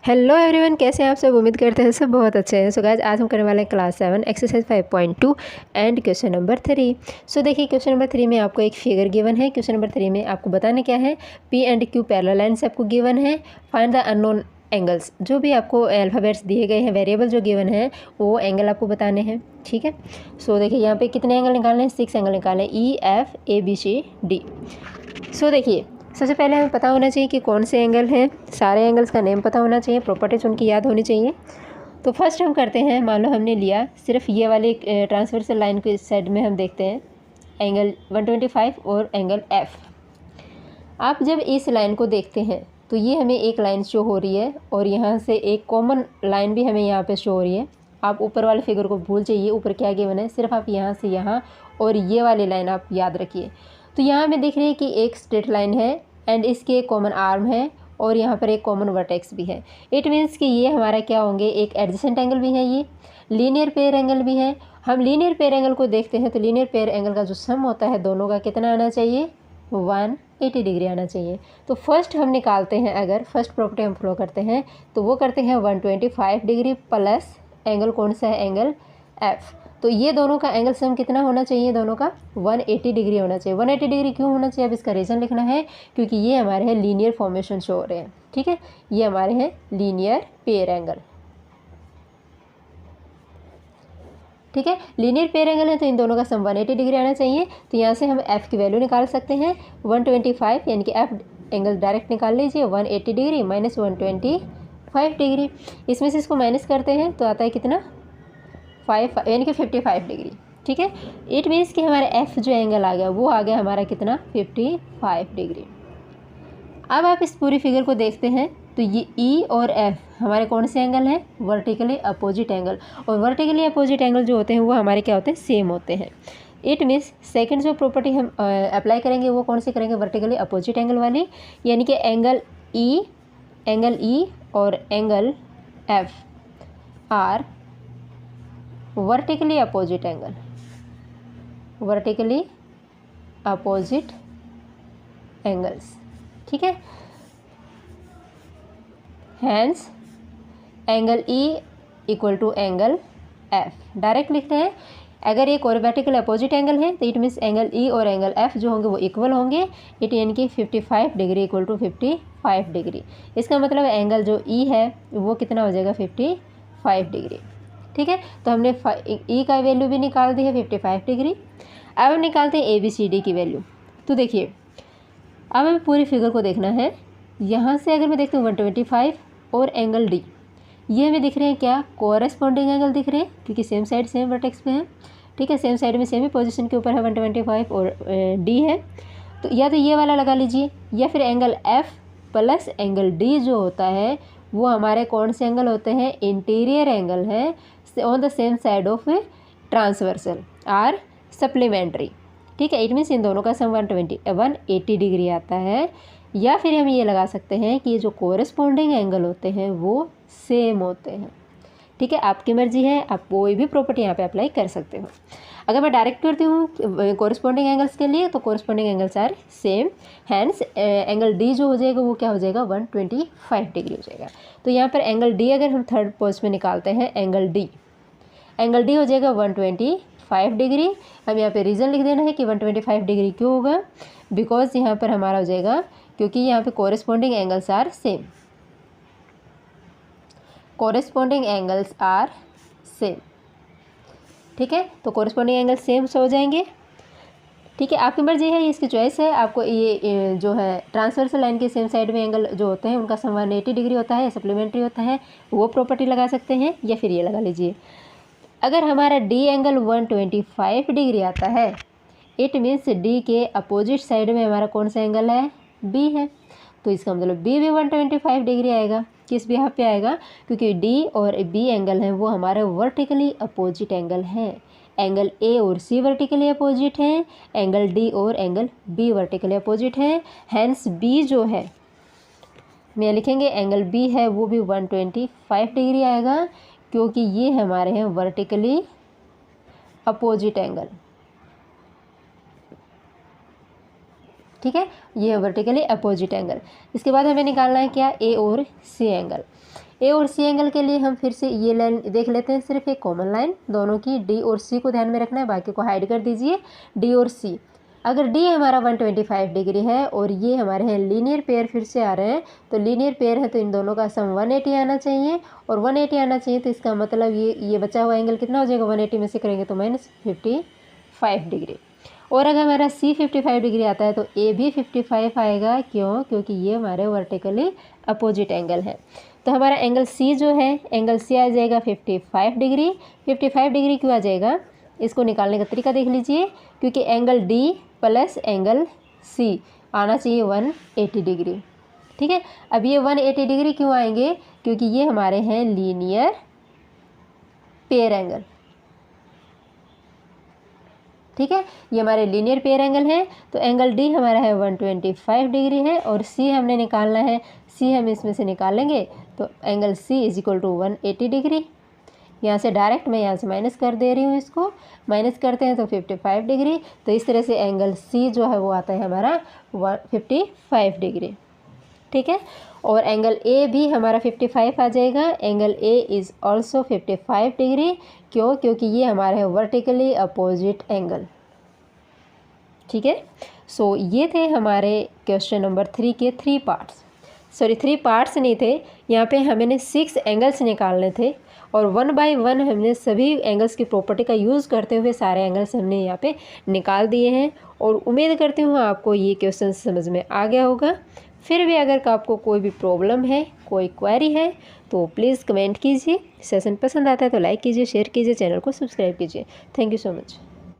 Hello everyone, कैसे हैं आप सब। उम्मीद करते हैं सब बहुत अच्छे हैं। सो गाइस, आज हम करने वाले हैं class 7 exercise 5.2 and question number 3। सो देखिए, क्वेश्चन नंबर 3 में आपको एक फिगर गिवन है। क्वेश्चन नंबर 3 में आपको बताने क्या है, P and Q parallel lines आपको गिवन है। फाइंड द अननोन एंगल्स, जो भी आपको अल्फ़ाबेट्स दिए गए हैं, वेरिएबल जो गिवन है वो एंगल आपको बताने हैं। ठीक है, सो देखिए यहाँ पे कितने एंगल निकालने हैं, 6 एंगल निकालने हैं, E F A B C D. So देखिए, सबसे पहले हमें पता होना चाहिए कि कौन से एंगल हैं। सारे एंगल्स का नेम पता होना चाहिए, प्रॉपर्टीज उनकी याद होनी चाहिए। तो फर्स्ट हम करते हैं, मान लो हमने लिया सिर्फ ये वाली ट्रांसवर्सल लाइन के साइड में हम देखते हैं एंगल 125 और एंगल एफ। आप जब इस लाइन को देखते हैं तो ये हमें एक लाइन शो हो रही है और यहाँ से एक कॉमन लाइन भी हमें यहाँ पे शो हो रही है। आप ऊपर वाले फिगर को भूल जाइए, ऊपर क्या गिवन है, सिर्फ आप यहाँ से यहाँ और ये वाली लाइन आप याद रखिए। तो यहाँ हमें देख रहे हैं कि एक स्ट्रेट लाइन है एंड इसके एक कॉमन आर्म है और यहाँ पर एक कॉमन वर्टेक्स भी है। इट मीन्स कि ये हमारा क्या होंगे, एक एडजेसेंट एंगल भी है, ये लीनियर पेयर एंगल भी है। हम लीनियर पेयर एंगल को देखते हैं तो लीनियर पेयर एंगल का जो सम होता है दोनों का कितना आना चाहिए, 180 डिग्री आना चाहिए। तो फर्स्ट हम निकालते हैं, अगर फर्स्ट प्रॉपर्टी हम फॉलो करते हैं तो वो करते हैं 125 डिग्री प्लस एंगल कौन सा है, एंगल एफ। तो ये दोनों का एंगल सम कितना होना चाहिए, दोनों का 180 डिग्री होना चाहिए। 180 डिग्री क्यों होना चाहिए, अब इसका रीज़न लिखना है, क्योंकि ये हमारे हैं लीनियर फॉर्मेशन शो हो रहे हैं। ठीक है, ये हमारे हैं लीनियर पेयर एंगल। ठीक है, लीनियर पेयर एंगल है तो इन दोनों का सम 180 डिग्री आना चाहिए। तो यहाँ से हम एफ़ की वैल्यू निकाल सकते हैं 125, यानी कि एफ एंगल डायरेक्ट निकाल लीजिए, 180 डिग्री माइनस 125 डिग्री। इसमें से इसको माइनस करते हैं तो आता है कितना, 5 यानी कि 55 डिग्री। ठीक है, इट मीन्स कि हमारा एफ जो एंगल आ गया वो आ गया हमारा कितना, 55 डिग्री। अब आप इस पूरी फिगर को देखते हैं तो ये ई और एफ हमारे कौन से एंगल हैं, वर्टिकली अपोजिट एंगल। और वर्टिकली अपोजिट एंगल जो होते हैं वो हमारे क्या होते हैं, सेम होते हैं। इट मीन्स सेकंड जो प्रॉपर्टी हम अप्लाई करेंगे वो कौन सी करेंगे, वर्टिकली अपोजिट एंगल वाली, यानी कि एंगल ई और angle F are vertically opposite angle, vertically opposite angles. ठीक है, hence angle E equal to angle F direct लिखते हैं। अगर ये वर्टिकल अपोजिट एंगल है तो इट मीन्स एंगल ई और एंगल एफ जो होंगे वो इक्वल होंगे। इट यानी कि 55 डिग्री इक्वल टू 55 डिग्री। इसका मतलब एंगल जो ई है वो कितना हो जाएगा, 55 डिग्री। ठीक है, तो हमने ई का वैल्यू भी निकाल दी है 55 डिग्री। अब हम निकालते हैं ए बी सी डी की वैल्यू। तो देखिए, अब हमें पूरी फिगर को देखना है। यहाँ से अगर मैं देखती हूँ 125 और एंगल डी, ये हमें दिख रहे हैं क्या, कोरेस्पॉन्डिंग एंगल दिख रहे हैं, क्योंकि सेम साइड सेम वर्टेक्स पे है। ठीक है, सेम साइड में सेम ही पोजीशन के ऊपर है 125 और डी है। तो या तो ये वाला लगा लीजिए, या फिर angle F plus angle D जो होता है वो हमारे कौन से एंगल होते हैं, इंटीरियर एंगल है on the same side of transversal are supplementary. ठीक है, इट मीन्स इन दोनों का सम 180 डिग्री आता है। या फिर हम ये लगा सकते हैं कि ये जो कोरेस्पॉन्डिंग एंगल होते हैं वो सेम होते हैं। ठीक है, आपकी मर्जी है, आप कोई भी प्रॉपर्टी यहाँ पे अप्लाई कर सकते हो। अगर मैं डायरेक्ट करती हूँ कोरेस्पॉन्डिंग एंगल्स के लिए तो corresponding angles are same, hence angle D जो हो जाएगा वो क्या हो जाएगा, 125 डिग्री हो जाएगा। तो यहाँ पर एंगल डी अगर हम थर्ड पोस्ट में निकालते हैं, एंगल डी हो जाएगा 125 डिग्री। हम यहाँ पे रीज़न लिख देना है कि 125 डिग्री क्यों होगा, बिकॉज यहाँ पर हमारा हो जाएगा क्योंकि यहाँ पे corresponding angles are same, corresponding angles are same. ठीक है, तो कोरेस्पॉन्डिंग एंगल सेम हो जाएंगे। ठीक है, आपकी मर्जी है, ये इसकी चॉइस है। आपको ये जो है ट्रांसवर्सल लाइन के सेम साइड में एंगल जो होते हैं उनका सम 180 डिग्री होता है, सप्लीमेंट्री होता है, वो प्रॉपर्टी लगा सकते हैं, या फिर ये लगा लीजिए। अगर हमारा डी एंगल 125 डिग्री आता है, इट मीन्स डी के अपोजिट साइड में हमारा कौन सा एंगल है, बी है। तो इसका मतलब बी भी 125 डिग्री आएगा। किस बिहाफ पे आएगा, क्योंकि डी और बी एंगल हैं वो हमारे वर्टिकली अपोजिट एंगल हैं। एंगल ए और सी वर्टिकली अपोजिट हैं, एंगल डी और एंगल बी वर्टिकली अपोजिट हैं। हैंस बी जो है मैं लिखेंगे, एंगल बी है वो भी 125 डिग्री आएगा, क्योंकि ये हमारे हैं वर्टिकली अपोजिट एंगल। ठीक है, ये है वर्टिकली अपोजिट एंगल। इसके बाद हमें निकालना है क्या, ए और सी एंगल। ए और सी एंगल के लिए हम फिर से ये लाइन देख लेते हैं, सिर्फ एक कॉमन लाइन दोनों की, डी और सी को ध्यान में रखना है, बाकी को हाइड कर दीजिए। डी और सी, अगर डी हमारा 125 डिग्री है और ये हमारे हैं लीनियर पेयर फिर से आ रहे हैं, तो लीनियर पेयर है तो इन दोनों का सम 180 आना चाहिए, और 180 आना चाहिए तो इसका मतलब ये बचा हुआ एंगल कितना हो जाएगा, 180 में से करेंगे तो -55 डिग्री। और अगर हमारा सी 55 डिग्री आता है तो ए भी 55 आएगा, क्यों, क्योंकि ये हमारे वर्टिकली अपोजिट एंगल है। तो हमारा एंगल सी जो है, एंगल सी आ जाएगा 55 डिग्री। 55 डिग्री क्यों आ जाएगा, इसको निकालने का तरीका देख लीजिए, क्योंकि angle D plus angle C आना चाहिए 180 डिग्री। ठीक है, अब ये 180 डिग्री क्यों आएंगे, क्योंकि ये हमारे हैं लीनियर पेयर एंगल। ठीक है, ये हमारे लीनियर पेयर एंगल है, तो एंगल डी हमारा है 125 डिग्री है, और सी हमने निकालना है, सी हम इसमें से निकालेंगे तो angle C is equal to 180 degree. यहाँ से डायरेक्ट मैं यहाँ से माइनस कर दे रही हूँ, इसको माइनस करते हैं तो 55 डिग्री। तो इस तरह से एंगल सी जो है वो आता है हमारा 55 डिग्री। ठीक है, और एंगल ए भी हमारा 55 आ जाएगा, angle A is also 55 degree. क्यों, क्योंकि ये हमारा है वर्टिकली अपोजिट एंगल। ठीक है, सो ये थे हमारे क्वेश्चन नंबर 3 के 3 पार्ट्स, सॉरी 3 पार्ट्स नहीं थे, यहाँ पे हमें 6 एंगल्स निकालने थे, और 1 बाय 1 हमने सभी एंगल्स की प्रॉपर्टी का यूज़ करते हुए सारे एंगल्स हमने यहाँ पे निकाल दिए हैं। और उम्मीद करती हूँ आपको ये क्वेश्चन समझ में आ गया होगा। फिर भी अगर आपको कोई भी प्रॉब्लम है, कोई क्वेरी है, तो प्लीज़ कमेंट कीजिए। सेशन पसंद आता है तो लाइक कीजिए, शेयर कीजिए, चैनल को सब्सक्राइब कीजिए। Thank you so much.